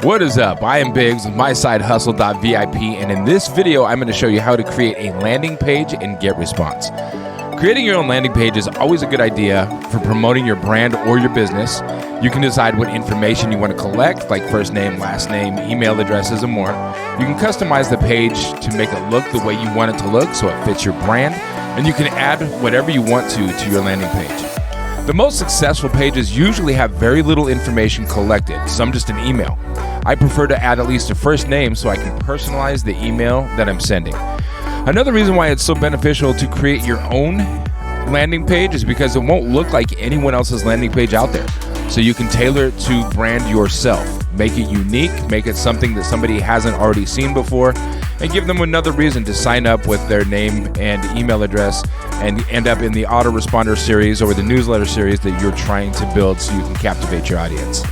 What is up? I am Biggs with MySideHustle.vip, and in this video, I'm going to show you how to create a landing page in GetResponse. Creating your own landing page is always a good idea for promoting your brand or your business. You can decide what information you want to collect, like first name, last name, email addresses, and more. You can customize the page to make it look the way you want it to look so it fits your brand, and you can add whatever you want to your landing page. The most successful pages usually have very little information collected, some just an email. I prefer to add at least a first name so I can personalize the email that I'm sending. Another reason why it's so beneficial to create your own landing page is because it won't look like anyone else's landing page out there. So you can tailor it to brand yourself, make it unique, make it something that somebody hasn't already seen before, and give them another reason to sign up with their name and email address and end up in the autoresponder series or the newsletter series that you're trying to build so you can captivate your audience.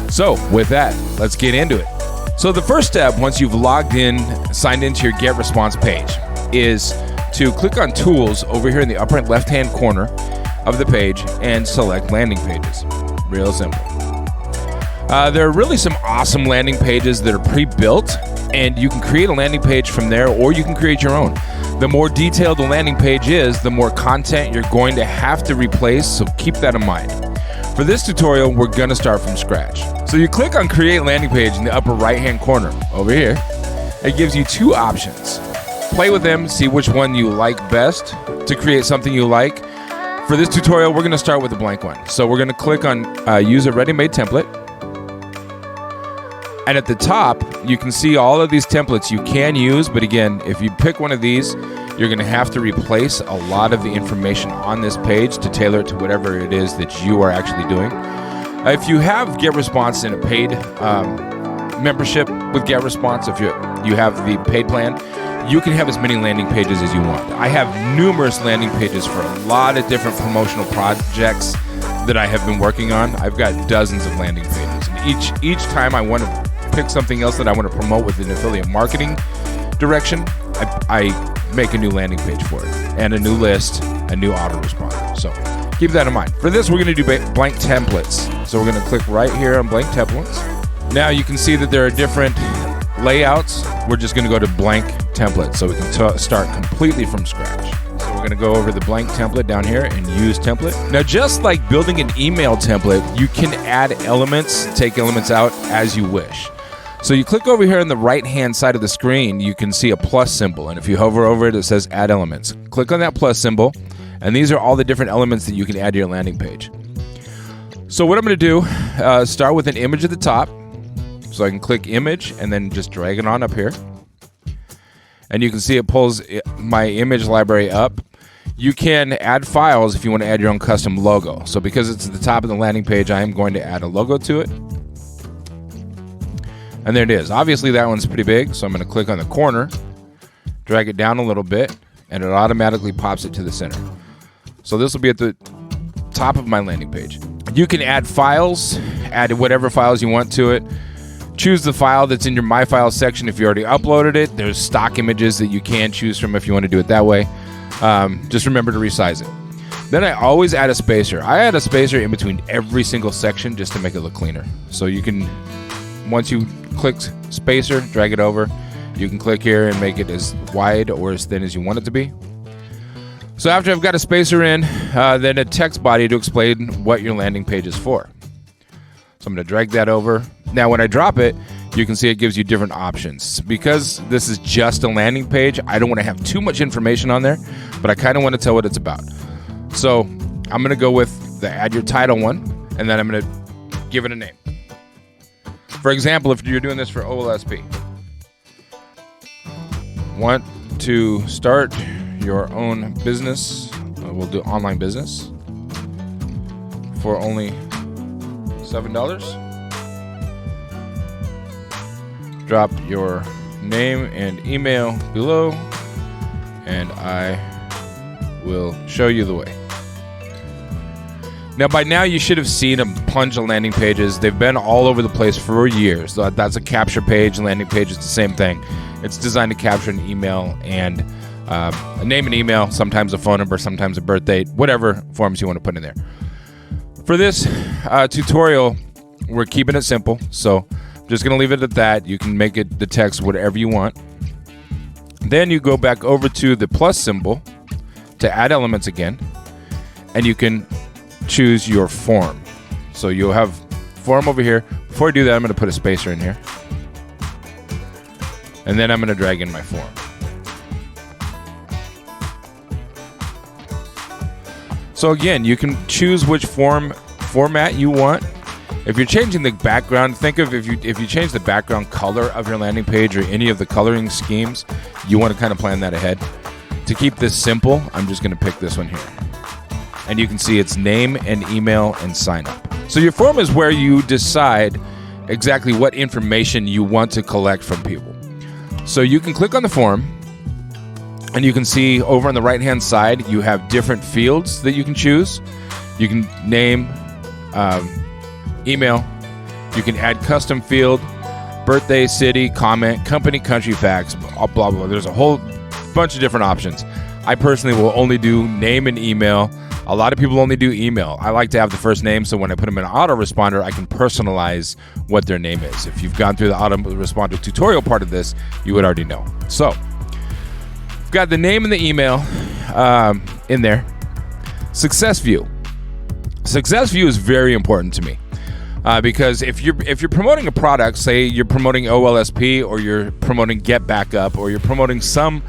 So with that, let's get into it. So the first step, once you've logged in, signed into your GetResponse page, is to click on Tools over here in the upper left-hand corner of the page and select Landing Pages. Real simple. There are really some awesome landing pages that are pre-built, and you can create a landing page from there, or you can create your own. The more detailed the landing page is, the more content you're going to have to replace, so keep that in mind. For this tutorial, we're going to start from scratch. So you click on Create Landing Page in the upper right-hand corner over here. It gives you two options. Play with them, see which one you like best to create something you like. For this tutorial, we're going to start with a blank one. So we're going to click on Use a Ready-Made Template. And at the top, you can see all of these templates you can use, but again, if you pick one of these, you're going to have to replace a lot of the information on this page to tailor it to whatever it is that you are actually doing. If you have GetResponse in a paid membership with GetResponse, if you have the paid plan, you can have as many landing pages as you want. I have numerous landing pages for a lot of different promotional projects that I have been working on. I've got dozens of landing pages, and each time I want to pick something else that I want to promote with an affiliate marketing direction, I make a new landing page for it, and a new list, a new autoresponder. So keep that in mind. For this, we're going to do blank templates. So we're going to click right here on blank templates. Now you can see that there are different layouts. We're just going to go to blank template so we can start completely from scratch. So we're going to go over the blank template down here and use template. Now, just like building an email template, you can add elements, take elements out as you wish. So you click over here on the right-hand side of the screen, you can see a plus symbol. And if you hover over it, it says Add Elements. Click on that plus symbol, and these are all the different elements that you can add to your landing page. So what I'm going to do, start with an image at the top. So I can click Image and then just drag it on up here. And you can see it pulls my image library up. You can add files if you want to add your own custom logo. So because it's at the top of the landing page, I am going to add a logo to it. And there it is. Obviously, that one's pretty big, so I'm going to click on the corner, drag it down a little bit, and it automatically pops it to the center. So this will be at the top of my landing page. You can add files, add whatever files you want to it. Choose the file that's in your My Files section if you already uploaded it. There's stock images that you can choose from if you want to do it that way. Just remember to resize it. Then I always add a spacer. I add a spacer in between every single section just to make it look cleaner. So you can, once you click spacer, drag it over, you can click here and make it as wide or as thin as you want it to be. So after I've got a spacer in, then a text body to explain what your landing page is for. So I'm going to drag that over. Now when I drop it, you can see it gives you different options. Because this is just a landing page, I don't want to have too much information on there, but I kind of want to tell what it's about. So I'm going to go with the Add Your Title one, and then I'm going to give it a name. For example, if you're doing this for OLSP, want to start your own business, we'll do online business for only $7. Drop your name and email below, and I will show you the way. Now, by now, you should have seen a bunch of landing pages. They've been all over the place for years. That's a capture page. Landing page is the same thing. It's designed to capture an email and a name and email, sometimes a phone number, sometimes a birth date, whatever forms you want to put in there. For this tutorial, we're keeping it simple. So Just going to leave it at that. You can make it the text whatever you want. Then you go back over to the plus symbol to add elements again, and you can choose your form. So you'll have form over here. Before I do that, I'm going to put a spacer in here. And then I'm going to drag in my form. So again, you can choose which format you want. If you're changing the background, think of if you change the background color of your landing page or any of the coloring schemes, you want to kind of plan that ahead. To keep this simple, I'm just going to pick this one here. And you can see it's name and email and sign up. So your form is where you decide exactly what information you want to collect from people. So you can click on the form, and you can see over on the right-hand side, you have different fields that you can choose. You can name, email, you can add custom field, birthday, city, comment, company, country, facts, blah, blah, blah. There's a whole bunch of different options. I personally will only do name and email. A lot of people only do email. I like to have the first name, so when I put them in an autoresponder, I can personalize what their name is. If you've gone through the autoresponder tutorial part of this, you would already know. So, I've got the name and the email in there. Success view. Success view is very important to me. Because if you're promoting a product, say you're promoting OLSP or you're promoting Get Backup or you're promoting some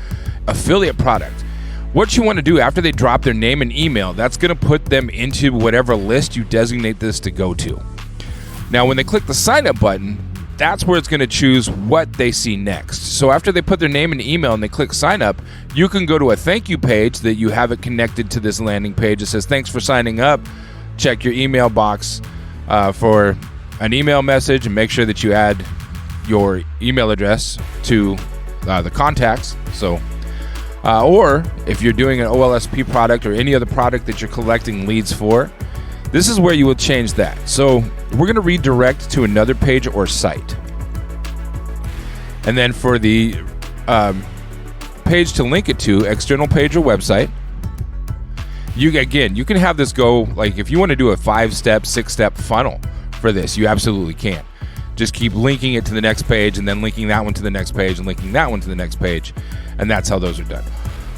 affiliate product, what you want to do after they drop their name and email, that's going to put them into whatever list you designate this to go to. Now, when they click the sign up button, that's where it's going to choose what they see next. So after they put their name and email and they click sign up, you can go to a thank you page that you have it connected to this landing page. It says, thanks for signing up. Check your email box for an email message and make sure that you add your email address to the contacts. So, or if you're doing an OLSP product or any other product that you're collecting leads for, this is where you will change that. So we're going to redirect to another page or site. And then for the page to link it to, external page or website, you can have this go, like if you want to do a 5-step, 6-step funnel for this, you absolutely can. Just keep linking it to the next page and then linking that one to the next page and linking that one to the next page. And that's how those are done.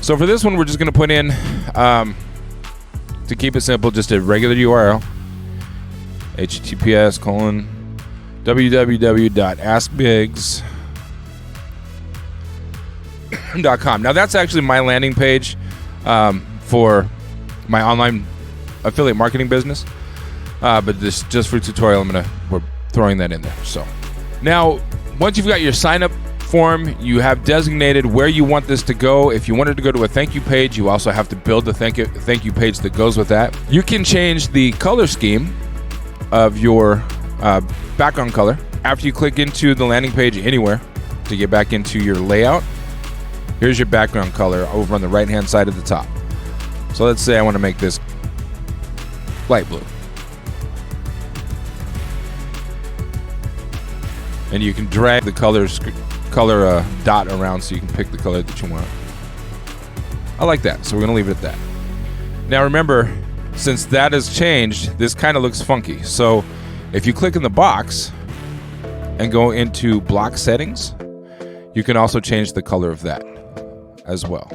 So for this one, we're just going to put in, to keep it simple, just a regular URL, https://askbiggs.com. Now that's actually my landing page for my online affiliate marketing business. But this just for tutorial, we're throwing that in there. So now, once you've got your sign up form, you have designated where you want this to go. If you wanted to go to a thank you page, you also have to build the thank you page that goes with that. You can change the color scheme of your background color after you click into the landing page anywhere to get back into your layout. Here's your background color over on the right hand side at the top. So let's say I want to make this light blue. And you can drag the color dot around so you can pick the color that you want. I like that, so we're going to leave it at that. Now remember, since that has changed, this kind of looks funky. So if you click in the box and go into block settings, you can also change the color of that as well.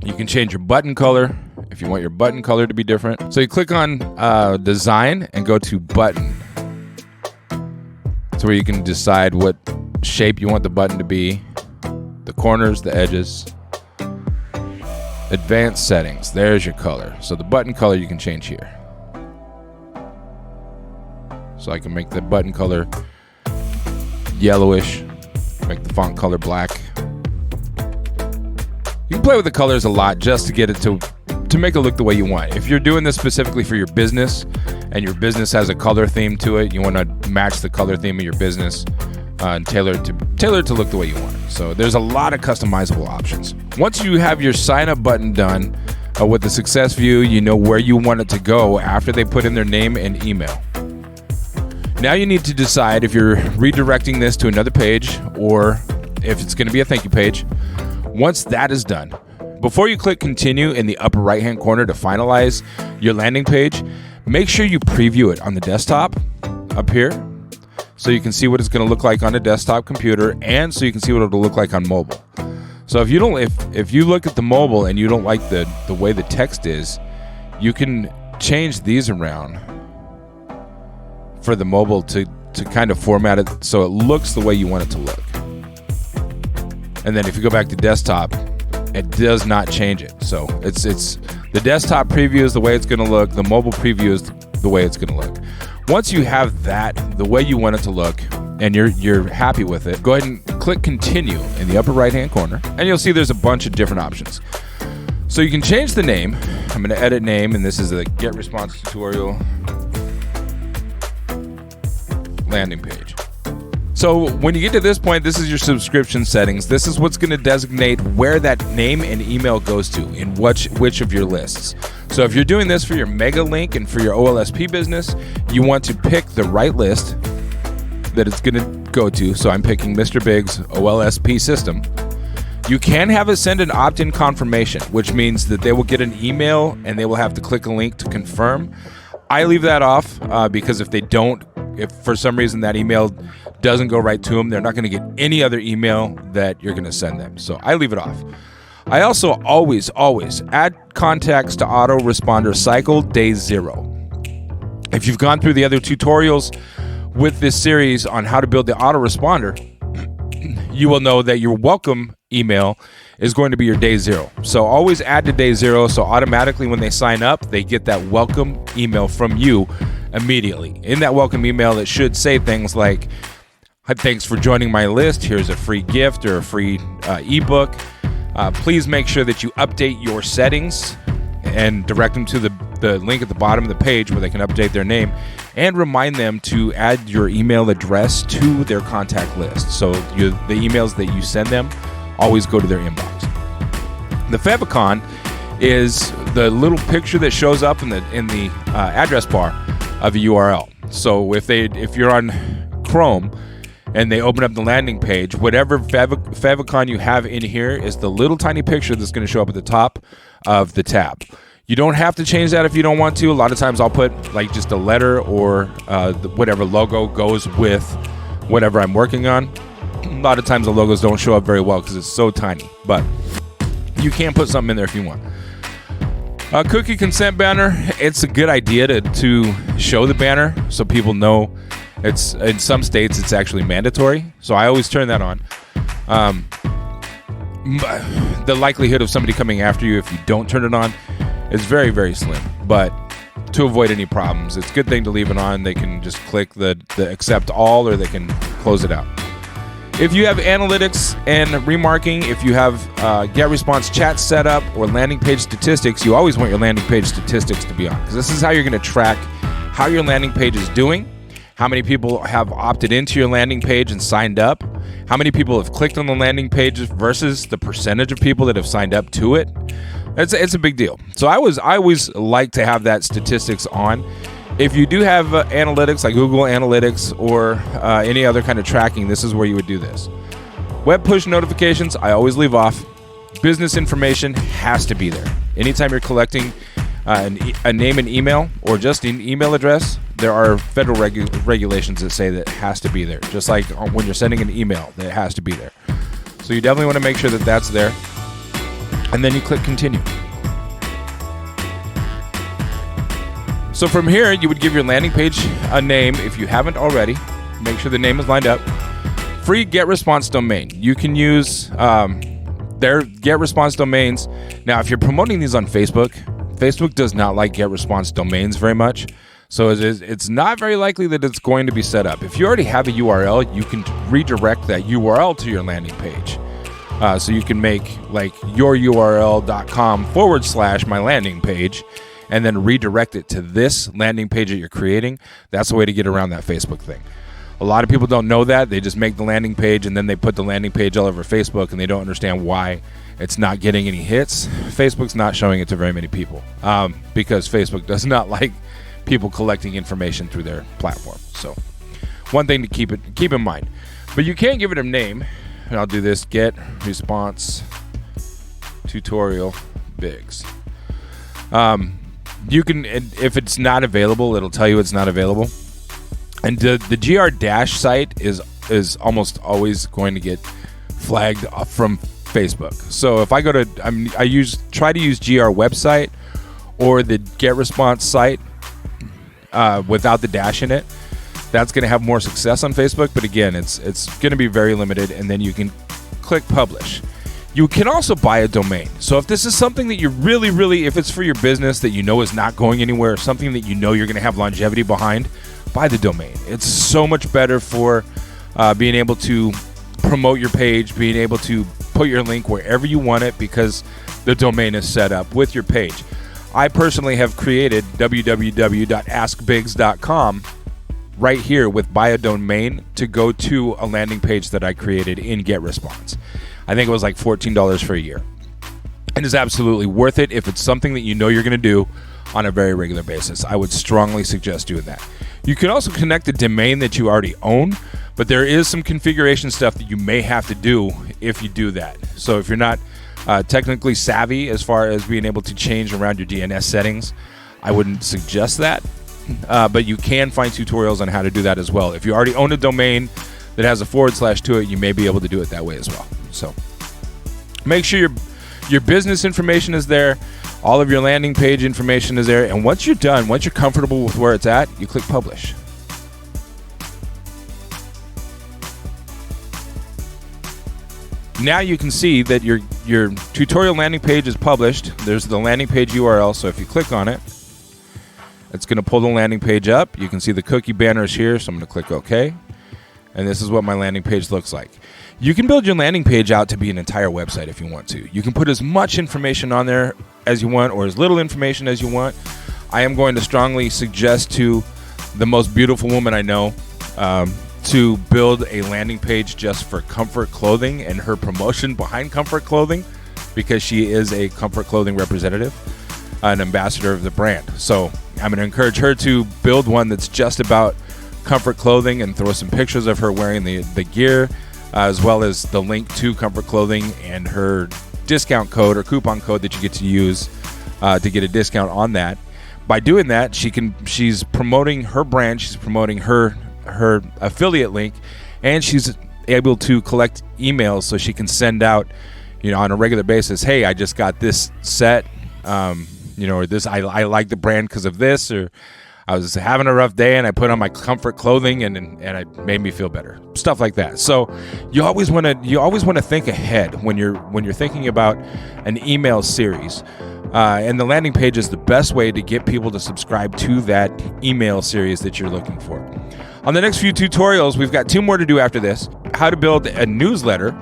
You can change your button color if you want your button color to be different. So you click on design and go to button. That's where you can decide what shape you want the button to be, the corners, the edges. Advanced settings, there's your color. So the button color you can change here. So I can make the button color yellowish, make the font color black. You can play with the colors a lot just to get it to make it look the way you want. If you're doing this specifically for your business and your business has a color theme to it, you want to match the color theme of your business and tailor it to look the way you want it. So there's a lot of customizable options. Once you have your sign up button done with the success view, you know where you want it to go after they put in their name and email. Now you need to decide if you're redirecting this to another page or if it's going to be a thank you page. Once that is done, before you click continue in the upper right hand corner to finalize your landing page, Make sure you preview it on the desktop up here so you can see what it's going to look like on a desktop computer, and so you can see what it'll look like on mobile. So if you don't, if you look at the mobile and you don't like the way the text is, you can change these around for the mobile to kind of format it so it looks the way you want it to look. And then if you go back to desktop, it does not change it. So it's the desktop preview is the way it's going to look. The mobile preview is the way it's going to look. Once you have that the way you want it to look, and you're happy with it, go ahead and click continue in the upper right hand corner, and you'll see there's a bunch of different options. So you can change the name. I'm going to edit name, and this is a GetResponse tutorial landing page. So when you get to this point, this is your subscription settings. This is what's going to designate where that name and email goes to in which of your lists. So if you're doing this for your mega link and for your OLSP business, you want to pick the right list that it's going to go to. So I'm picking Mr. Big's OLSP system. You can have it send an opt-in confirmation, which means that they will get an email and they will have to click a link to confirm. I leave that off because if for some reason that email doesn't go right to them, they're not going to get any other email that you're going to send them. So I leave it off. I also always add contacts to autoresponder cycle day 0. If you've gone through the other tutorials with this series on how to build the autoresponder, you will know that your welcome email is going to be your day 0. So always add to day 0, so automatically when they sign up, they get that welcome email from you immediately. In that welcome email, it should say things like, thanks for joining my list, here's a free gift or a free ebook. Please make sure that you update your settings and direct them to the link at the bottom of the page where they can update their name, and remind them to add your email address to their contact list. So the emails that you send them always go to their inbox. The favicon is the little picture that shows up in the address bar of a URL. So if you're on Chrome and they open up the landing page, whatever favicon you have in here is the little tiny picture that's going to show up at the top of the tab. You don't have to change that if you don't want to. A lot of times I'll put like just a letter or whatever logo goes with whatever I'm working on. A lot of times the logos don't show up very well because it's so tiny, but you can put something in there if you want. Cookie consent banner, it's a good idea to show the banner so people know. It's in some states it's actually mandatory, so I always turn that on. The likelihood of somebody coming after you if you don't turn it on is very, very slim, but to avoid any problems, it's a good thing to leave it on. They can just click the accept all, or they can close it out. If you have analytics and remarking, if you have GetResponse chat set up or landing page statistics, you always want your landing page statistics to be on, because this is how you're going to track how your landing page is doing, how many people have opted into your landing page and signed up, how many people have clicked on the landing page versus the percentage of people that have signed up to it. It's a big deal. So I always like to have that statistics on. If you do have analytics like Google Analytics or any other kind of tracking, this is where you would do this. Web push notifications, I always leave off. Business information has to be there. Anytime you're collecting a name and email or just an email address, there are federal regulations that say that it has to be there. Just like when you're sending an email, that it has to be there. So you definitely want to make sure that that's there. And then you click continue. So from here, you would give your landing page a name if you haven't already. Make sure the name is lined up. Free GetResponse domain. You can use their GetResponse domains. Now, if you're promoting these on Facebook, Facebook does not like GetResponse domains very much. So it's not very likely that it's going to be set up. If you already have a URL, you can redirect that URL to your landing page. So you can make like yoururl.com/my landing page and then redirect it to this landing page that you're creating. That's the way to get around that Facebook thing. A lot of people don't know that. They just make the landing page and then they put the landing page all over Facebook, and they don't understand why it's not getting any hits. Facebook's not showing it to very many people because Facebook does not like people collecting information through their platform. So one thing to keep in mind. But you can give it a name. And I'll do this, GetResponse tutorial bigs. you can, if it's not available, it'll tell you it's not available. And the GR Dash site is almost always going to get flagged from Facebook. So if I go to, try to use GR website or the GetResponse site without the dash in it. That's going to have more success on Facebook, but again, it's going to be very limited. And then you can click publish. You can also buy a domain. So if this is something that you really, if it's for your business that you know is not going anywhere, something that you know you're going to have longevity behind, buy the domain. It's so much better for being able to promote your page, being able to put your link wherever you want it because the domain is set up with your page. I personally have created www.askbiggs.com right here with buy a domain to go to a landing page that I created in GetResponse. I think it was like $14 for a year. And it's absolutely worth it if it's something that you know you're going to do on a very regular basis. I would strongly suggest doing that. You can also connect a domain that you already own, but there is some configuration stuff that you may have to do if you do that. So if you're not technically savvy as far as being able to change around your DNS settings, I wouldn't suggest that. But you can find tutorials on how to do that as well. If you already own a domain that has a / to it, you may be able to do it that way as well. So make sure your business information is there, all of your landing page information is there, and once you're done, once you're comfortable with where it's at, you click publish. Now you can see that your tutorial landing page is published. There's the landing page URL, so if you click on it, it's going to pull the landing page up. You can see the cookie banner is here, so I'm going to click OK. And this is what my landing page looks like. You can build your landing page out to be an entire website if you want to. You can put as much information on there as you want or as little information as you want. I am going to strongly suggest to the most beautiful woman I know to build a landing page just for Comfort Clothing and her promotion behind Comfort Clothing, because she is a Comfort Clothing representative, an ambassador of the brand. So I'm going to encourage her to build one that's just about Comfort Clothing and throw some pictures of her wearing the gear, as well as the link to Comfort Clothing and her discount code or coupon code that you get to use to get a discount on that. By doing that, she's promoting her brand, she's promoting her affiliate link, and she's able to collect emails so she can send out, on a regular basis, hey, I just got this set, or this, I like the brand because of this, or I was having a rough day and I put on my Comfort Clothing and it made me feel better. Stuff like that. So you always want to think ahead when you're thinking about an email series. And the landing page is the best way to get people to subscribe to that email series that you're looking for. On the next few tutorials, we've got 2 more to do after this. How to build a newsletter.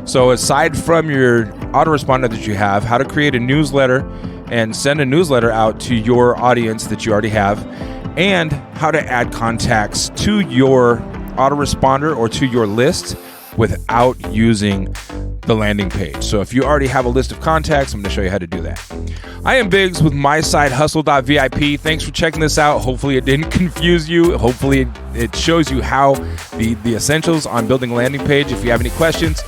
So aside from your autoresponder that you have, how to create a newsletter and send a newsletter out to your audience that you already have, and how to add contacts to your autoresponder or to your list without using the landing page. So if you already have a list of contacts, I'm going to show you how to do that. I am Biggs with mysidehustle.vip. Thanks for checking this out. Hopefully it didn't confuse you. Hopefully it shows you how the essentials on building a landing page. If you have any questions,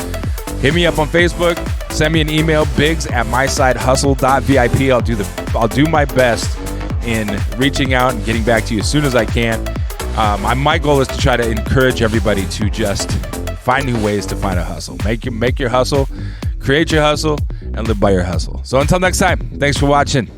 hit me up on Facebook. Send me an email, biggs@mysidehustle.vip. I'll do my best in reaching out and getting back to you as soon as I can. My goal is to try to encourage everybody to just find new ways to find a hustle. Make your hustle, create your hustle, and live by your hustle. So until next time, thanks for watching.